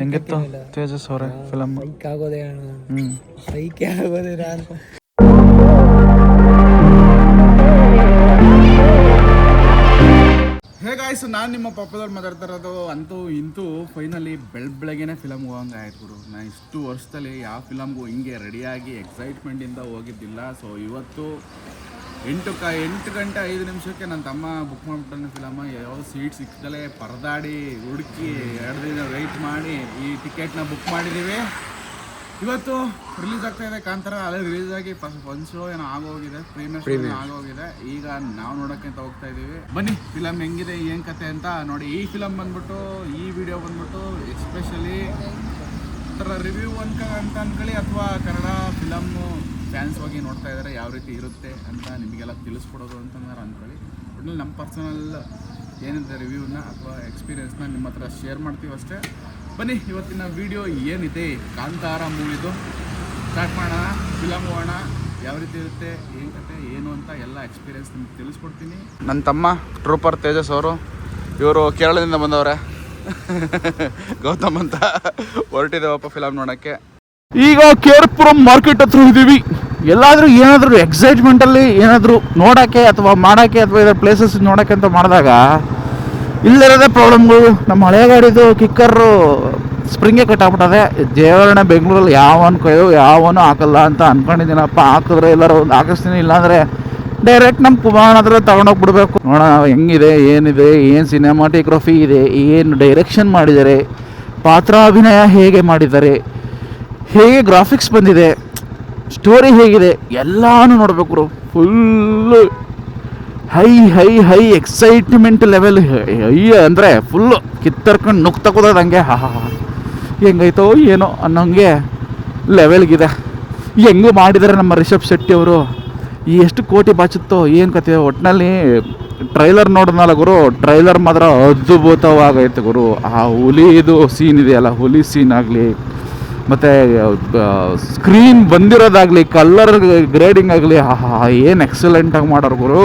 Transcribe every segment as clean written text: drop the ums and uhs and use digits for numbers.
ಹೆಂಗಿತ್ತು ತೇಜಸ್ ಅವರೇ ಫಿಲಮ್? ಸೈಕ್ ಆಗೋದೇ ಸೈಕೆ ಆಗೋದೇ ನಾನು. ಹೇಗಾಯ್ಸು, ನಾನು ನಿಮ್ಮ ಪಪ್ಪದವ್ರು ಮಾತಾಡ್ತಾ ಇರೋದು. ಅಂತೂ ಇಂತೂ ಫೈನಲಿ ಬೆಳಗ್ಗೆನೇ ಫಿಲಮ್ ಹೋಗಂಗೆ ಆಯ್ತು ಗುರು. ನಾನು ಇಷ್ಟು ವರ್ಷದಲ್ಲಿ ಯಾವ ಫಿಲಮ್ಗೂ ಹಿಂಗೆ ರೆಡಿಯಾಗಿ ಎಕ್ಸೈಟ್ಮೆಂಟಿಂದ ಹೋಗಿದ್ದಿಲ್ಲ. ಸೊ ಇವತ್ತು 8 ಗಂಟೆ 5 ನಿಮಿಷಕ್ಕೆ ನನ್ನ ತಮ್ಮ ಬುಕ್ ಮಾಡಿಬಿಟ್ಟಾನೆ ಫಿಲಮ್. ಯಾವ ಸೀಟ್ ಸಿಕ್ಕದಲ್ಲೇ ಪರದಾಡಿ ಹುಡುಕಿ 2 ದಿನ ವೆಯ್ಟ್ ಮಾಡಿ ಈ ಟಿಕೆಟ್ನ ಬುಕ್ ಮಾಡಿದ್ದೀವಿ. ಇವತ್ತು ರಿಲೀಸ್ ಆಗ್ತಾ ಇದೆ ಕಾಂತಾರ. ಅಲ್ಲೇ ರಿಲೀಸ್ ಆಗಿ ಒಂದು ಶೋ ಏನೋ ಆಗೋಗಿದೆ, ಪ್ರೀಮಿಯರ್ ಶೋ ಆಗೋಗಿದೆ. ಈಗ ನಾವು ನೋಡೋಕ್ಕೆ ಅಂತ ಹೋಗ್ತಾ ಇದ್ದೀವಿ. ಬನ್ನಿ ಫಿಲಮ್ ಹೆಂಗಿದೆ ಏನು ಕತೆ ಅಂತ ನೋಡಿ. ಈ ಫಿಲಮ್ ಬಂದ್ಬಿಟ್ಟು, ಈ ವಿಡಿಯೋ ಬಂದ್ಬಿಟ್ಟು ಎಸ್ಪೆಷಲಿ ಥರ ರಿವ್ಯೂ ಅಂತ ಅಂದ್ಕೊಳ್ಳಿ, ಅಥವಾ ಕನ್ನಡ ಫಿಲಮ್ಮು ಫ್ಯಾನ್ಸ್ ಹೋಗಿ ನೋಡ್ತಾ ಇದ್ದಾರೆ ಯಾವ ರೀತಿ ಇರುತ್ತೆ ಅಂತ ನಿಮಗೆಲ್ಲ ತಿಳಿಸ್ಕೊಡೋದು ಅಂತ ಅಂದ್ಕೊಳ್ಳಿ. ಒಟ್ಟಿನಲ್ಲಿ ನಮ್ಮ ಪರ್ಸನಲ್ ಏನಿದೆ ರಿವ್ಯೂನ ಅಥವಾ ಎಕ್ಸ್ಪೀರಿಯನ್ಸ್ನ ನಿಮ್ಮ ಹತ್ರ ಶೇರ್ ಮಾಡ್ತೀವಿ ಅಷ್ಟೇ. ಬನ್ನಿ ಇವತ್ತಿನ ವಿಡಿಯೋ ಏನಿದೆ ಕಾಂತಾರ ಮೂವಿದು ಸ್ಟಾರ್ಟ್ ಮಾಡೋಣ. ಫಿಲಮ್ ಹೋಗೋಣ, ಯಾವ ರೀತಿ ಇರುತ್ತೆ, ಏನು ಕತೆ ಏನು ಅಂತ ಎಲ್ಲ ಎಕ್ಸ್ಪೀರಿಯನ್ಸ್ ನಿಮ್ಗೆ ತಿಳಿಸ್ಕೊಡ್ತೀನಿ. ನನ್ನ ತಮ್ಮ ಟ್ರೂಪರ್ ತೇಜಸ್ ಅವರು, ಇವರು ಕೇರಳದಿಂದ ಬಂದವ್ರೆ. ಗೌತಮ್ ಅಂತ ಹೊರಟಿದ್ದೇವಪ್ಪ ಫಿಲಮ್ ನೋಡೋಕ್ಕೆ. ಈಗ ಕೇರ್ಪುರಂ ಮಾರ್ಕೆಟ್ ಹತ್ರ ಇದ್ದೀವಿ. ಎಲ್ಲಾದರೂ ಏನಾದರೂ ಎಕ್ಸೈಟ್ಮೆಂಟಲ್ಲಿ ಏನಾದರೂ ನೋಡೋಕ್ಕೆ ಅಥವಾ ಮಾಡೋಕ್ಕೆ ಅಥವಾ ಇದರ ಪ್ಲೇಸಸ್ ನೋಡೋಕ್ಕೆ ಅಂತ ಮಾಡಿದಾಗ ಇಲ್ಲಿರೋದೇ ಪ್ರಾಬ್ಲಮ್ಗಳು. ನಮ್ಮ ಹಳೆ ಗಾಡಿದು ಕಿಕ್ಕರು ಸ್ಪ್ರಿಂಗೇ ಕಟ್ಟಾಗ್ಬಿಟ್ಟದೆ. ಜೇವರ್ಣ ಬೆಂಗಳೂರಲ್ಲಿ ಯಾವನೂ ಹಾಕಲ್ಲ ಅಂತ ಅಂದ್ಕೊಂಡಿದ್ದೀನಪ್ಪ. ಹಾಕಿದ್ರೆ ಎಲ್ಲರೂ ಒಂದು ಹಾಕಿಸ್ತೀನಿ, ಇಲ್ಲಾಂದರೆ ಡೈರೆಕ್ಟ್ ನಮ್ಮ ಕುಮಾರ್ ಹತ್ರ ತೊಗೊಂಡೋಗ್ಬಿಡ್ಬೇಕು. ನೋಡೋಣ ಹೆಂಗಿದೆ, ಏನಿದೆ, ಏನು ಸಿನಿಮಾಟೋಗ್ರಫಿ ಇದೆ, ಏನು ಡೈರೆಕ್ಷನ್ ಮಾಡಿದ್ದಾರೆ, ಪಾತ್ರಾಭಿನಯ ಹೇಗೆ ಮಾಡಿದ್ದಾರೆ, ಹೇಗೆ ಗ್ರಾಫಿಕ್ಸ್ ಬಂದಿದೆ, ಸ್ಟೋರಿ ಹೇಗಿದೆ, ಎಲ್ಲನೂ ನೋಡಬೇಕು. ಫುಲ್ಲು ಹೈ ಎಕ್ಸೈಟ್ಮೆಂಟ್ ಲೆವೆಲ್ ಅಂದರೆ ಫುಲ್ಲು ಕಿತ್ತರ್ಕೊಂಡು ನುಗ್ತಾ ಕೂದೋದು ಹಂಗೆ. ಹೆಂಗೈತೋ ಏನೋ ಅನ್ನೋಂಗೆ ಲೆವೆಲ್ಗಿದೆ. ಹೆಂಗೂ ಮಾಡಿದ್ದಾರೆ ನಮ್ಮ ರಿಷಬ್ ಶೆಟ್ಟಿ ಅವರು. ಎಷ್ಟು ಕೋಟಿ ಬಾಚುತ್ತೋ ಏನು ಕತೆ. ಒಟ್ಟಿನಲ್ಲಿ ಟ್ರೈಲರ್ ನೋಡಿದ್ನಲ್ಲ ಗುರು, ಟ್ರೈಲರ್ ಮಾತ್ರ ಅದ್ಭುತವಾಗೈತೆ ಗುರು. ಆ ಹುಲಿದು ಸೀನ್ ಇದೆಯಲ್ಲ, ಹುಲಿ ಸೀನ್ ಆಗಲಿ, ಮತ್ತು ಸ್ಕ್ರೀನ್ ಬಂದಿರೋದಾಗಲಿ, ಕಲರ್ ಗ್ರೇಡಿಂಗ್ ಆಗಲಿ, ಏನು ಎಕ್ಸಲೆಂಟಾಗಿ ಮಾಡೋರು ಗುರು.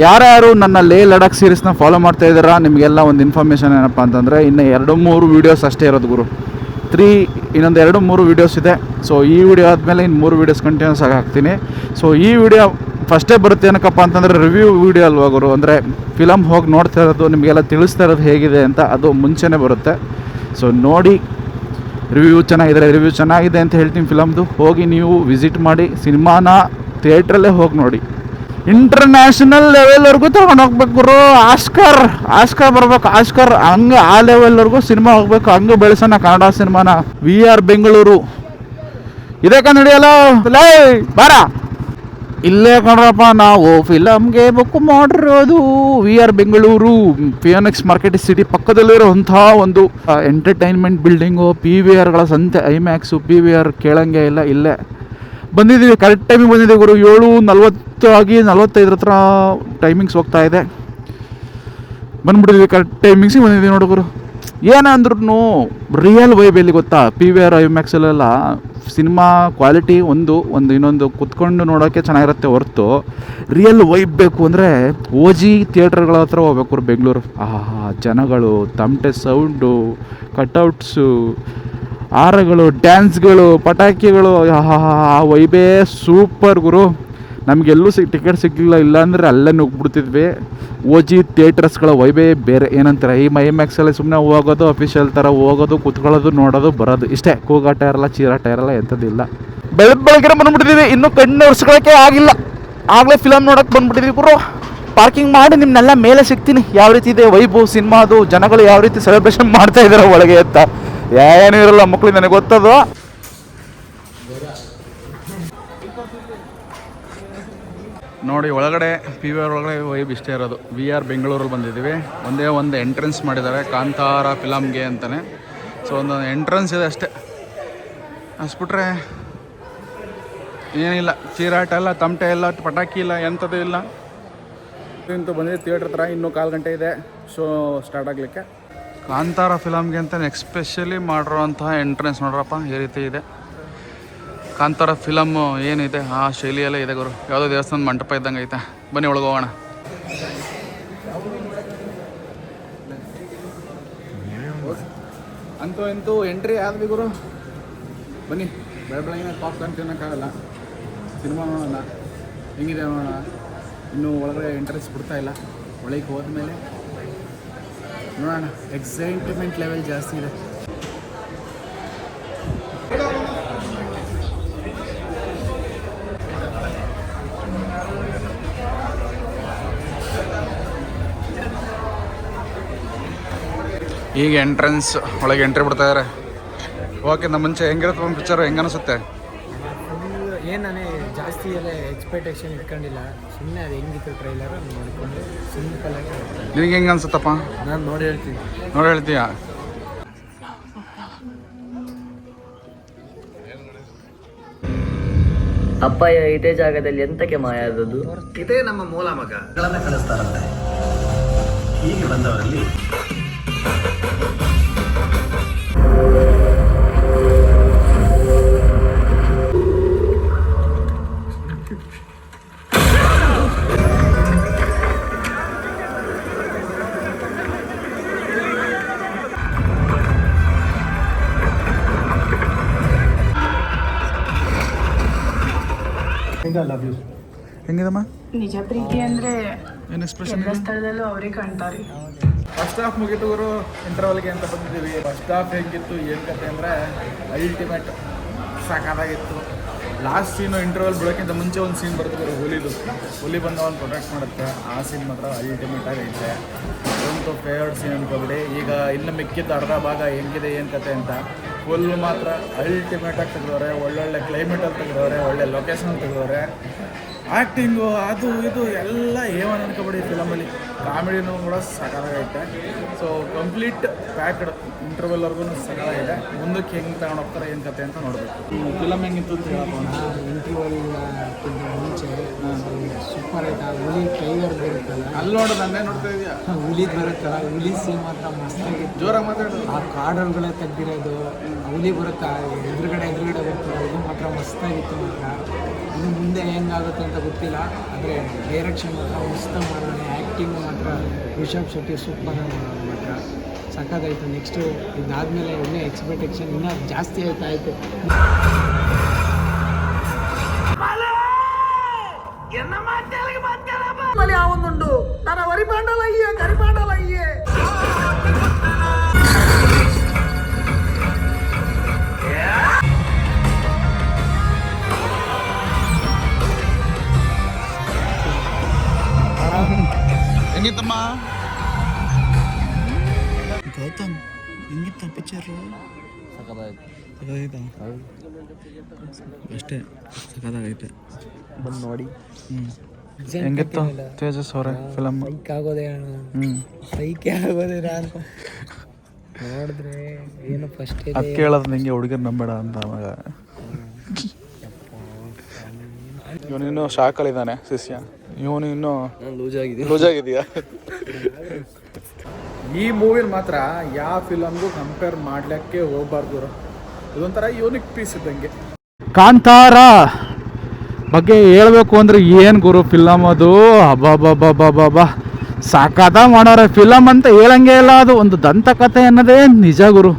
ಯಾರ್ಯಾರು ನನ್ನ ಲೇ ಲಡಾಖ್ ಸೀರೀಸ್ನ ಫಾಲೋ ಮಾಡ್ತಾ ಇದ್ದೀರಾ, ನಿಮಗೆಲ್ಲ ಒಂದು ಇನ್ಫಾರ್ಮೇಷನ್ ಏನಪ್ಪ ಅಂತಂದರೆ, ಇನ್ನು 2-3 ವೀಡಿಯೋಸ್ ಅಷ್ಟೇ ಇರೋದು ಗುರು. ಇನ್ನೊಂದು 2-3 ವೀಡಿಯೋಸ್ ಇದೆ. ಸೊ ಈ ವಿಡಿಯೋ ಆದಮೇಲೆ ಇನ್ನು 3 ವೀಡಿಯೋಸ್ ಕಂಟಿನ್ಯೂಸ್ ಆಗಿ ಹಾಕ್ತೀನಿ. ಸೊ ಈ ವಿಡಿಯೋ ಫಸ್ಟೇ ಬರುತ್ತೆ ಏನಕ್ಕಪ್ಪ ಅಂತಂದರೆ ರಿವ್ಯೂ ವಿಡಿಯೋ ಅಲ್ವಾ ಗುರು. ಅಂದರೆ ಫಿಲಮ್ ಹೋಗಿ ನೋಡ್ತಾ ಇರೋದು, ನಿಮಗೆಲ್ಲ ತಿಳಿಸ್ತಾ ಇರೋದು ಹೇಗಿದೆ ಅಂತ ಅದು ಮುಂಚೆನೇ ಬರುತ್ತೆ. ಸೊ ನೋಡಿ, ರಿವ್ಯೂ ಚೆನ್ನಾಗಿದೆ ಅಂತ ಹೇಳ್ತೀನಿ ಫಿಲಮ್ದು. ಹೋಗಿ ನೀವು ವಿಸಿಟ್ ಮಾಡಿ, ಸಿನಿಮಾನ ಥಿಯೇಟ್ರಲ್ಲೇ ಹೋಗಿ ನೋಡಿ. ಇಂಟರ್ನ್ಯಾಷನಲ್ ಲೆವೆಲ್ವರೆಗೂ ತೊಗೊಂಡು ಹೋಗ್ಬೇಕು ಗುರು. ಆಸ್ಕರ್ ಬರ್ಬೇಕು. ಆಸ್ಕರ್ ಹಂಗೆ ಆ ಲೆವೆಲ್ವರೆಗೂ ಸಿನಿಮಾ ಹೋಗ್ಬೇಕು. ಹಂಗೆ ಬೆಳೆಸೋಣ ಕನ್ನಡ ಸಿನಿಮಾನ. VR ಬೆಂಗಳೂರು ಇದೇ ಕನ್ನಡಿಯಲ್ಲ, ಬಾರ ಇಲ್ಲೇ ಕಣ್ರಪ್ಪ. ನಾವು ಫಿಲಮ್ಗೆ ಬುಕ್ ಮಾಡಿರೋದು VR Bengaluru, Phoenix market city ಪಕ್ಕದಲ್ಲಿರೋಂಥ ಒಂದು ಎಂಟರ್ಟೈನ್ಮೆಂಟ್ ಬಿಲ್ಡಿಂಗು. PVRಗಳ ಸಂತೆ, ಐಮ್ಯಾಕ್ಸು, PVR ಕೇಳಂಗೆ ಇಲ್ಲ. ಇಲ್ಲೇ ಬಂದಿದ್ದೀವಿ, ಕರೆಕ್ಟ್ ಟೈಮಿಗೆ ಬಂದಿದ್ದೀವಿ ಗುರು. 7:40 ಆಗಿ 45 ಹತ್ರ ಟೈಮಿಂಗ್ಸ್ ಹೋಗ್ತಾ ಇದೆ. ಬಂದ್ಬಿಟ್ಟಿದ್ದೀವಿ, ಕರೆಕ್ಟ್ ಟೈಮಿಂಗ್ಸಿಗೆ ಬಂದಿದ್ದೀವಿ ನೋಡು ಗುರು. ಏನಂದ್ರೂ ರಿಯಲ್ ವೈಬ್ ಎಲ್ಲಿ ಗೊತ್ತಾ, PVR ಐಮ್ಯಾಕ್ಸಲ್ಲೆಲ್ಲ ಸಿನಿಮಾ ಕ್ವಾಲಿಟಿ ಒಂದು ಇನ್ನೊಂದು ಕುತ್ಕೊಂಡು ನೋಡೋಕ್ಕೆ ಚೆನ್ನಾಗಿರುತ್ತೆ ಹೊರತು, ರಿಯಲ್ ವೈಬ್ ಬೇಕು ಅಂದರೆ OG ಥಿಯೇಟರ್ಗಳ ಹತ್ರ ಹೋಗ್ಬೇಕು ಬೆಂಗಳೂರು. ಜನಗಳು, ತಮಟೆ ಸೌಂಡು, ಕಟ್ಔಟ್ಸು, ಹಾರಗಳು, ಡ್ಯಾನ್ಸ್ಗಳು, ಪಟಾಕಿಗಳು, ಆ ವೈಬೇ ಸೂಪರ್ ಗುರು. ನಮಗೆಲ್ಲೂ ಟಿಕೆಟ್ ಸಿಗಲಿಲ್ಲ, ಇಲ್ಲಾಂದರೆ ಅಲ್ಲೇ ನುಗ್ಬಿಡ್ತಿದ್ವಿ. OG ಥಿಯೇಟರ್ಸ್ಗಳ ವೈಬೇ ಬೇರೆ. ಏನಂತಾರೆ, ಈ ಐಮ್ಯಾಕ್ಸಲ್ಲಿ ಸುಮ್ಮನೆ ಹೋಗೋದು, ಅಫಿಷಿಯಲ್ ಥರ ಹೋಗೋದು, ಕೂತ್ಕೊಳ್ಳೋದು, ನೋಡೋದು, ಬರೋದು, ಇಷ್ಟೇ. ಕೂಗಾಟ ಇರಲ್ಲ, ಚೀರಾಟ ಇರಲ್ಲ, ಎಂಥದ್ದಿಲ್ಲ. ಬೆಳಗ್ಗೆ ಬಂದುಬಿಟ್ಟಿದ್ದೀವಿ, ಇನ್ನೂ ಕಣ್ಣು ಒರೆಸ್ಕೊಳ್ಳೋಕ್ಕೆ ಆಗಿಲ್ಲ. ಆಗಲೇ ಫಿಲಮ್ ನೋಡೋಕ್ಕೆ ಬಂದುಬಿಟ್ಟಿದ್ದೀವಿ ಗುರು. ಪಾರ್ಕಿಂಗ್ ಮಾಡಿ ನಿಮ್ಮನ್ನೆಲ್ಲ ಮೇಲೆ ಸಿಗ್ತೀನಿ. ಯಾವ ರೀತಿ ಇದೆ ವೈಬು ಸಿನಿಮಾದು, ಜನಗಳು ಯಾವ ರೀತಿ ಸೆಲೆಬ್ರೇಷನ್ ಮಾಡ್ತಾ ಇದ್ದಾರೆ ಒಳಗೆ ಅಂತ. ಏನೂ ಇರಲ್ಲ ಮಕ್ಕಳು, ನನಗೆ ಗೊತ್ತದು. ನೋಡಿ ಒಳಗಡೆ PVR ಒಳಗಡೆ ವೈಬ್ ಇಷ್ಟೇ ಇರೋದು. VR ಬೆಂಗಳೂರಲ್ಲಿ ಬಂದಿದ್ದೀವಿ. ಒಂದೇ ಒಂದು ಎಂಟ್ರೆನ್ಸ್ ಮಾಡಿದ್ದಾರೆ ಕಾಂತಾರ ಫಿಲಮ್ಗೆ ಅಂತಲೇ. ಸೊ ಒಂದು ಎಂಟ್ರೆನ್ಸ್ ಇದೆ ಅಷ್ಟೇ, ಅಷ್ಟ್ಬಿಟ್ರೆ ಏನಿಲ್ಲ. ಚೀರಾಟ ಇಲ್ಲ, ತಮಟೆ ಇಲ್ಲ, ಪಟಾಕಿ ಇಲ್ಲ, ಎಂಥದ್ದು ಇಲ್ಲ. ಇಂತೂ ಬಂದಿದೆ ಥಿಯೇಟ್ರ್ ಹತ್ರ. ಇನ್ನೂ 1/4 ಗಂಟೆ ಇದೆ ಶೋ ಸ್ಟಾರ್ಟ್ ಆಗಲಿಕ್ಕೆ. ಕಾಂತಾರ ಫಿಲಮ್ಗೆ ಅಂತ ಎಕ್ಸ್ಪೆಷಲಿ ಮಾಡಿರೋಂತಹ ಎಂಟ್ರೆನ್ಸ್ ನೋಡ್ರಪ್ಪ, ಈ ರೀತಿ ಇದೆ. ಕಾಂತಾರ ಫಿಲಮ್ಮು ಏನಿದೆ ಆ ಶೈಲಿಯಲ್ಲೇ ಇದೆ ಗುರು. ಯಾವುದೋ ದೇವಸ್ಥಾನದ ಮಂಟಪ ಇದ್ದಂಗೆ ಐತೆ. ಬನ್ನಿ ಒಳಗೆ ಹೋಗೋಣ. ಅಂತೂ ಇಂತೂ ಎಂಟ್ರಿ ಆದ್ವಿ ಗುರು. ಬನ್ನಿ, ಬೆಳಗ್ಗೆ ಪಾಪ್ಕಾರ್ನ್ ತಿನ್ನೋಕ್ಕಾಗಲ್ಲ. ಸಿನಿಮಾ ನೋಡೋಣ, ಹೆಂಗಿದೆ ನೋಡೋಣ. ಇನ್ನೂ ಒಳಗಡೆ ಎಂಟ್ರೆನ್ಸ್ ಬಿಡ್ತಾ ಇಲ್ಲ. ಒಳಗೆ ಹೋದ್ಮೇಲೆ ನೋಡೋಣ. ಎಕ್ಸೈಟ್ಮೆಂಟ್ ಲೆವೆಲ್ ಜಾಸ್ತಿ ಇದೆ. ಈಗ ಎಂಟ್ರೆನ್ಸ್ ಒಳಗೆ ಎಂಟ್ರಿ ಬಿಡ್ತಾ ಇದ್ದಾರೆ. ಓಕೆಂದ ಮುಂಚೆ ಹೆಂಗಿರುತ್ತೆ ಒಂದು ಪಿಕ್ಚರು, ಹೆಂಗೆ ಅನಿಸುತ್ತೆ? ಏನೇ ಜಾಸ್ತಿ ಎಲ್ಲ ಎಕ್ಸ್ಪೆಕ್ಟೇಷನ್ ಇಟ್ಕೊಂಡಿಲ್ಲ, ಸುಮ್ಮನೆ ಅದು ಹೆಂಗಿತ್ತು ಟ್ರೈಲರ್ ನೋಡಿಕೊಂಡು ಸಿಂಪಲ್ಲಾಗಿ. ನಿನಗೆ ಹೆಂಗೆ ಅನ್ಸುತ್ತಪ್ಪ? ನಾನು ನೋಡಿ ಹೇಳ್ತೀನಿ. ನೋಡಿ ಹೇಳ್ತೀಯಾ? ಅಪ್ಪಯ್ಯ ಇದೇ ಜಾಗದಲ್ಲಿ ಎಂತಕ್ಕೆ ಮಾಯ ಆದದ್ದು? ಇದೇ ನಮ್ಮ ಮೂಲ ಮಗಗಳನ್ನು ಕಳಿಸ್ತಾರಂತೆ. ಹೀಗೆ ಬಂದವರಲ್ಲಿ ಹೆಂಗಿದಮ್ಮ? ನಿಜ ಪ್ರೀತಿ ಅಂದ್ರೆ ಏನು ಎಕ್ಸ್ಪ್ರೆಷನ್? ಎಲ್ಲ ಸ್ಥಳದಲ್ಲೂ ಅವರೇ ಕಾಣ್ತಾರೆ. ಫಸ್ಟ್ ಹಾಫ್ ಮುಗಿತು ಗುರು, ಇಂಟರ್ವಲ್ಗೆ ಅಂತ ಬಂದಿದ್ದೀವಿ. ಫಸ್ಟ್ ಹಾಫ್ ಹೆಂಗಿತ್ತು ಏನು ಕತೆ ಅಂದರೆ ಅಲ್ಟಿಮೇಟ್, ಸಾಕಾಗಿತ್ತು. ಲಾಸ್ಟ್ ಸೀನು ಇಂಟರ್ವಲ್ ಬಿಡೋಕ್ಕಿಂತ ಮುಂಚೆ ಒಂದು ಸೀನ್ ಬರುತ್ತೆ ಗುರು, ಹುಲಿ ಬಂದು ಅವ್ನು ಪ್ರೊಟೆಕ್ಟ್ ಮಾಡುತ್ತೆ. ಆ ಸೀನ್ ಮಾತ್ರ ಅಲ್ಟಿಮೇಟ್ ಆಗೈತೆ. ಒಂದು ಫೇವ್ರೇಟ್ ಸೀನ್ ಅನ್ಕೋಬಿಡಿ. ಈಗ ಇನ್ನು ಮಿಕ್ಕಿದ್ದು ಅರ್ಧ ಭಾಗ ಹೆಂಗಿದೆ ಏನು ಕತೆ ಅಂತ ಫುಲ್ ಮಾತ್ರ ಅಲ್ಟಿಮೇಟಾಗಿ ತೆಗೆದವ್ರೆ. ಒಳ್ಳೊಳ್ಳೆ ಕ್ಲೈಮೇಟಲ್ಲಿ ತೆಗೆದವ್ರೆ, ಒಳ್ಳೆ ಲೊಕೇಶನ್ ತೆಗೆದವ್ರೆ. ಆ್ಯಕ್ಟಿಂಗು ಅದು ಇದು ಎಲ್ಲ ಏವನ್ ಅನ್ಕೋಬೇಡಿ ಫಿಲಮಲ್ಲಿ. ಕಾಮಿಡಿನೂ ಕೂಡ ಸಕಾಲಾಗೈತೆ. ಸೊ ಕಂಪ್ಲೀಟ್ ಪ್ಯಾಕ್ಡ್, ಇಂಟರ್ವಲ್ವರೆಗೂ ಸಕಾಲಾಗಿದೆ. ಮುಂದಕ್ಕೆ ಹೆಂಗೆ ತಗೊಂಡು ಹೋಗ್ತಾರೆ ಏನು ಕತೆ ಅಂತ ನೋಡಬೇಕು. ಫಿಲಮ್ ಹೆಂಗಿತ್ತು ಅಂತ ಹೇಳಪ್ಪ. ಇಂಟರ್ವಲ್ಗಿಂತ ಮುಂಚೆ ಸೂಪರ್ ಆಯ್ತಾ. ಹುಲಿ ಟೈಗರ್ ಬರುತ್ತಲ್ಲ, ಅಲ್ಲಿ ನೋಡು, ನನ್ನೇ ನೋಡ್ತಾ ಇದೆಯಾ? ಹುಲಿ ಬರುತ್ತಲ್ಲ, ಹುಲಿ ಸೀನ್ ಮಾತ್ರ ಮಸ್ತಾಗಿತ್ತು. ಜೋರಾಗಿ ಮಾತಾಡು. ಆ ಕಾಡಲ್ಗಳೇ ತೆಗ್ದಿರೋದು, ಹುಲಿ ಬರುತ್ತಾ ಎದುರುಗಡೆ ಬರ್ತದೆ, ಇದು ಮಾತ್ರ ಮಸ್ತಾಗಿತ್ತು. ಮಾತ್ರ ಇನ್ನು ಮುಂದೆ ಹೆಂಗಾಗುತ್ತೆ ಅಂತ ಗೊತ್ತಿಲ್ಲ, ಆದರೆ ಡೈರೆಕ್ಷನ್ ಮಾತ್ರ ಮಸ್ತಾಗಿ ಮಾಡೋಣ. ಆ್ಯಕ್ಟಿಂಗು ಮಾತ್ರ ರಿಷಬ್ ಶೆಟ್ಟಿ ಸೂಪರ್ ಮಾತ್ರ ಸಖತ್ತಾಯಿತು. ನೆಕ್ಸ್ಟು ಇದಾದಮೇಲೆ ಇನ್ನೂ ಎಕ್ಸ್ಪೆಕ್ಟೇಷನ್ ಇನ್ನೂ ಜಾಸ್ತಿ ಆಯ್ತು. ಯಾವೊಂದುಂಡು ನನ್ನ ವರಿಪಾಂಡಲ ಅಯ್ಯೇ ಕರಿಪಾಂಡಲ ಅಯ್ಯೇ. ಹೆಂಗಿತ್ತಮ್ಮ? ಗೌತಮ್ ಹೆಂಗಿತ್ತ ಪಿಕ್ಚರು? ಸಖತ್ತಾಗೈತೆ ಅಷ್ಟೇ, ಸಖತ್ತಾಗೈತೆ. ಬಂದು ನೋಡಿ. ಹೆಂಗಿತ್ತು ತೇಜಸ್ ಅವರೇ ಫಿಲಮ್? ಬೈಕ್ ಆಗೋದೇ ಬೈಕೇ ಆಗೋದೇ ನಾನು ನೋಡಿದ್ರೆ ಏನು ಫಸ್ಟ್ ಅದು ಕೇಳೋದು ನಿಂಗೆ ಹುಡುಗರು ನಂಬೇಡ ಅಂತ. ಅವಾಗ ಇವನಿನ್ನೂ ಶಾಕಲ್ಲಿದ್ದಾನೆ ಶಿಷ್ಯ. ಇವನು ಇನ್ನೂ ಲೂಜಾಗಿದೆಯಾ? ಈ ಮೂವಿನ ಮಾತ್ರ ಯಾವ ಫಿಲಮ್ಗೂ ಕಂಪೇರ್ ಮಾಡ್ಲಿಕ್ಕೆ ಹೋಗ್ಬಾರ್ದು. ಇದೊಂಥರ ಯೂನಿಕ್ ಪೀಸ್ ಇದ್ದಂಗೆ. ಕಾಂತಾರ ಬಗ್ಗೆ ಹೇಳ್ಬೇಕು ಅಂದರೆ ಏನು ಗುರು ಫಿಲಮ್ ಅದು. ಹಬ್ಬ ಸಾಕಾದ ಮಾಡೋರೆ ಫಿಲಮ್ ಅಂತ ಹೇಳಂಗೆ ಇಲ್ಲ. ಅದು ಒಂದು ದಂತಕಥೆ ಅನ್ನೋದೇ ನಿಜ ಗುರು.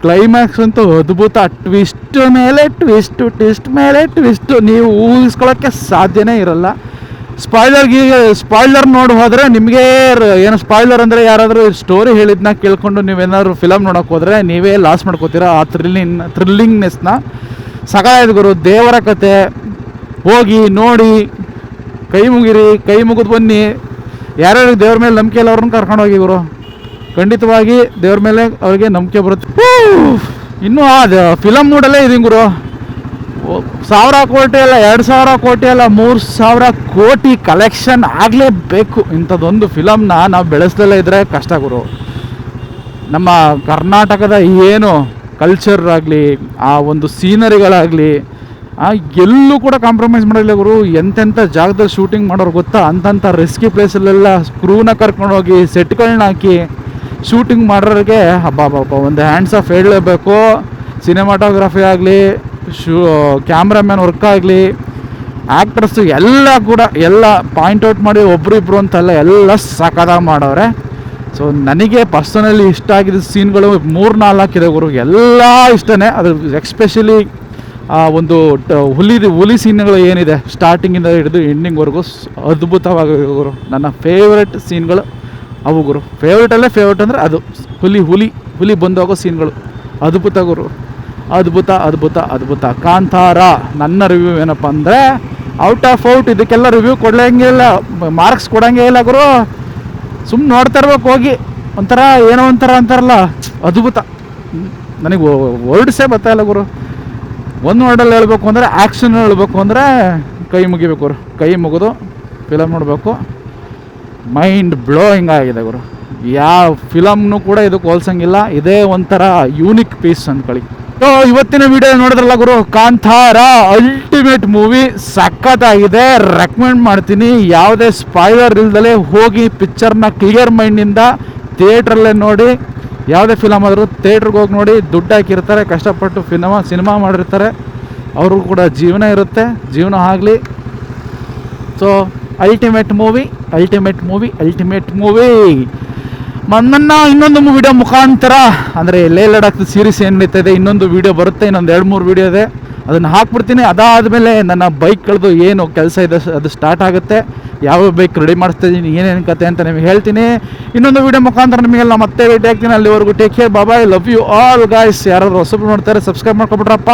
ಕ್ಲೈಮ್ಯಾಕ್ಸ್ ಅಂತೂ ಅದ್ಭುತ. ಟ್ವಿಸ್ಟ್ ಮೇಲೆ ಟ್ವಿಸ್ಟ್ ಮೇಲೆ ಟ್ವಿಸ್ಟು, ನೀವು ಊಹಿಸ್ಕೊಳ್ಳೋಕ್ಕೆ ಸಾಧ್ಯನೇ ಇರಲ್ಲ. ಸ್ಪಾಯ್ಲರ್ ನೋಡಿ ಹೋದರೆ ನಿಮಗೆ ಏನು ಸ್ಪಾಯ್ಲರ್ ಅಂದರೆ ಯಾರಾದರೂ ಸ್ಟೋರಿ ಹೇಳಿದ್ನ ಕೇಳ್ಕೊಂಡು ನೀವೇನಾದ್ರು ಫಿಲಮ್ ನೋಡೋಕೆ ಹೋದರೆ ನೀವೇ ಲಾಸ್ ಮಾಡ್ಕೋತೀರ ಆ ಥ್ರಿಲ್ಲಿಂಗ್ನೆಸ್ನ. ಸಕಾಲಾಯ್ತು ಗುರು. ದೇವರ ಕತೆ ಹೋಗಿ ನೋಡಿ, ಕೈ ಮುಗಿದು ಬನ್ನಿ. ಯಾರ್ಯಾರು ದೇವ್ರ ಮೇಲೆ ನಂಬಿಕೆ ಇಲ್ಲ ಅವ್ರನ್ನ ಕರ್ಕೊಂಡು ಹೋಗಿ ಗುರು. ಖಂಡಿತವಾಗಿ ದೇವ್ರ ಮೇಲೆ ಅವ್ರಿಗೆ ನಂಬಿಕೆ ಬರುತ್ತೆ. ಇನ್ನೂ ಅದು ಫಿಲಮ್ ನೋಡಲ್ಲೇ ಇದೀನಿ ಗುರು. 1000 ಕೋಟಿ ಅಲ್ಲ, 2000 ಕೋಟಿ ಅಲ್ಲ, 3000 ಕೋಟಿ ಕಲೆಕ್ಷನ್ ಆಗಲೇಬೇಕು. ಇಂಥದ್ದೊಂದು ಫಿಲಮ್ನ ನಾವು ಬೆಳೆಸ್ದಲ್ಲೇ ಇದ್ದರೆ ಕಷ್ಟ ಗುರು. ನಮ್ಮ ಕರ್ನಾಟಕದ ಏನು ಕಲ್ಚರ್ ಆಗಲಿ, ಆ ಒಂದು ಸೀನರಿಗಳಾಗಲಿ, ಎಲ್ಲೂ ಕೂಡ ಕಾಂಪ್ರಮೈಸ್ ಮಾಡಿಲ್ಲ ಗುರು. ಎಂತೆಂಥ ಜಾಗದಲ್ಲಿ ಶೂಟಿಂಗ್ ಮಾಡೋರು ಗೊತ್ತಾ? ಅಂಥ ರಿಸ್ಕಿ ಪ್ಲೇಸಲ್ಲೆಲ್ಲ ಸ್ಕ್ರೂನ ಕರ್ಕೊಂಡೋಗಿ ಸೆಟ್ಗಳನ್ನ ಹಾಕಿ ಶೂಟಿಂಗ್ ಮಾಡೋರಿಗೆ ಹಬ್ಬ ಒಂದು ಹ್ಯಾಂಡ್ಸ್ ಆಫ್ ಹೇಳಲೇಬೇಕು. ಸಿನಿಮಾಟೋಗ್ರಫಿ ಆಗಲಿ, ಕ್ಯಾಮ್ರಾಮ್ಯಾನ್ ವರ್ಕ್ ಆಗಲಿ, ಆ್ಯಕ್ಟರ್ಸು ಎಲ್ಲ ಕೂಡ ಎಲ್ಲ ಪಾಯಿಂಟ್ ಔಟ್ ಮಾಡಿ ಒಬ್ರು ಅಂತಲ್ಲ, ಎಲ್ಲ ಸಖತ್ತಾಗಿ ಮಾಡವ್ರೆ. ಸೊ ನನಗೆ ಪರ್ಸನಲಿ ಇಷ್ಟ ಆಗಿದ್ದ ಸೀನ್ಗಳು 3-4 ಇದೆ ಗುರು, ಎಲ್ಲ ಇಷ್ಟನೇ. ಅದು ಎಕ್ಸ್ಪೆಷಲಿ ಒಂದು ಹುಲಿ ಸೀನ್ಗಳು ಏನಿದೆ ಸ್ಟಾರ್ಟಿಂಗಿಂದ ಹಿಡಿದು ಎಂಡಿಂಗ್ವರೆಗೂ ಅದ್ಭುತವಾಗಿದೆ ಗುರು. ನನ್ನ ಫೇವ್ರೆಟ್ ಸೀನ್ಗಳು ಅವು ಗುರು. ಫೇವ್ರೇಟಲ್ಲೇ ಫೇವ್ರೇಟ್ ಅಂದರೆ ಅದು ಹುಲಿ ಬಂದೋಗೋ ಸೀನ್ಗಳು ಅದ್ಭುತ ಗುರು, ಅದ್ಭುತ. ಕಾಂತಾರ ನನ್ನ ರಿವ್ಯೂ ಏನಪ್ಪ ಅಂದರೆ ಔಟ್ ಆಫ್ ಔಟ್. ಇದಕ್ಕೆಲ್ಲ ರಿವ್ಯೂ ಕೊಡಂಗೇ ಇಲ್ಲ, ಮಾರ್ಕ್ಸ್ ಕೊಡೋಂಗೇ ಇಲ್ಲ ಗುರು. ಸುಮ್ಮನೆ ನೋಡ್ತಾ ಇರ್ಬೇಕು ಹೋಗಿ, ಒಂಥರ ಏನೋ ಒಂಥರ ಅಂತಾರಲ್ಲ, ಅದ್ಭುತ. ನನಗೆ ವರ್ಡ್ಸೇ ಬರ್ತಾಯಿಲ್ಲ ಗುರು. ಒಂದು ವರ್ಡಲ್ಲಿ ಹೇಳ್ಬೇಕು ಅಂದರೆ, ಆ್ಯಕ್ಷನ್ ಹೇಳ್ಬೇಕು ಅಂದರೆ ಕೈ ಮುಗಿಬೇಕು ಗುರು. ಕೈ ಮುಗಿದು ಫಿಲಮ್ ನೋಡಬೇಕು. ಮೈಂಡ್ ಬ್ಲೋಯಿಂಗ್ ಆಗಿದೆ ಗುರು. ಯಾವ ಫಿಲಮ್ನು ಕೂಡ ಇದಕ್ಕೆ ಹೋಲ್ಸಂಗಿಲ್ಲ. ಇದೇ ಒಂಥರ ಯೂನಿಕ್ ಪೀಸ್ ಅಂದ್ಕೊಳ್ಳಿ. ಸೊ ಇವತ್ತಿನ ವಿಡಿಯೋ ನೋಡಿದ್ರಲ್ಲ ಗುರು, ಕಾಂತಾರ ಅಲ್ಟಿಮೇಟ್ ಮೂವಿ, ಸಖತ್ತಾಗಿದೆ. ರೆಕಮೆಂಡ್ ಮಾಡ್ತೀನಿ. ಯಾವುದೇ ಸ್ಪಾಯ್ಲರ್ ಇಲ್ದಲೇ ಹೋಗಿ ಪಿಕ್ಚರ್ನ ಕ್ಲಿಯರ್ ಮೈಂಡಿಂದ ಥಿಯೇಟ್ರಲ್ಲೇ ನೋಡಿ. ಯಾವುದೇ ಫಿಲಮ್ ಆದರೂ ಥಿಯೇಟ್ರಿಗೆ ಹೋಗಿ ನೋಡಿ. ದುಡ್ಡು ಹಾಕಿರ್ತಾರೆ, ಕಷ್ಟಪಟ್ಟು ಸಿನಿಮಾ ಮಾಡಿರ್ತಾರೆ, ಅವ್ರಿಗೂ ಕೂಡ ಜೀವನ ಇರುತ್ತೆ. ಜೀವನ ಆಗಲಿ. So ultimate movie. ನನ್ನ ಇನ್ನೊಂದು ವಿಡಿಯೋ ಮುಖಾಂತರ ಅಂದರೆ ಲೇ ಲಡಾಖ್ ಸೀರೀಸ್ ಏನು ನಡೀತಾಯಿದೆ, ಇನ್ನೊಂದು ವಿಡಿಯೋ ಬರುತ್ತೆ. ಇನ್ನೊಂದು 2-3 ವಿಡಿಯೋ ಇದೆ, ಅದನ್ನು ಹಾಕ್ಬಿಡ್ತೀನಿ. ಅದಾದಮೇಲೆ ನನ್ನ ಬೈಕ್ಗಳದ್ದು ಏನು ಕೆಲಸ ಇದೆ ಅದು ಸ್ಟಾರ್ಟ್ ಆಗುತ್ತೆ. ಯಾವ ಬೈಕ್ ರೆಡಿ ಮಾಡಿಸ್ತಾ ಇದ್ದೀನಿ, ಏನೇನು ಕತೆ ಅಂತ ನಿಮಗೆ ಹೇಳ್ತೀನಿ. ಇನ್ನೊಂದು ವಿಡಿಯೋ ಮುಖಾಂತರ ನಿಮಗೆಲ್ಲ ಮತ್ತೆ ಭೇಟಿ ಆಗ್ತೀನಿ. ಅಲ್ಲಿವರೆಗೂ take care, bye, love you all guys. ಯಾರಾದರೂ ಹೊಸಬ್ರು ನೋಡ್ತಾರೆ ಸಬ್ಸ್ಕ್ರೈಬ್ ಮಾಡ್ಕೊಬಿಟ್ರಪ್ಪ.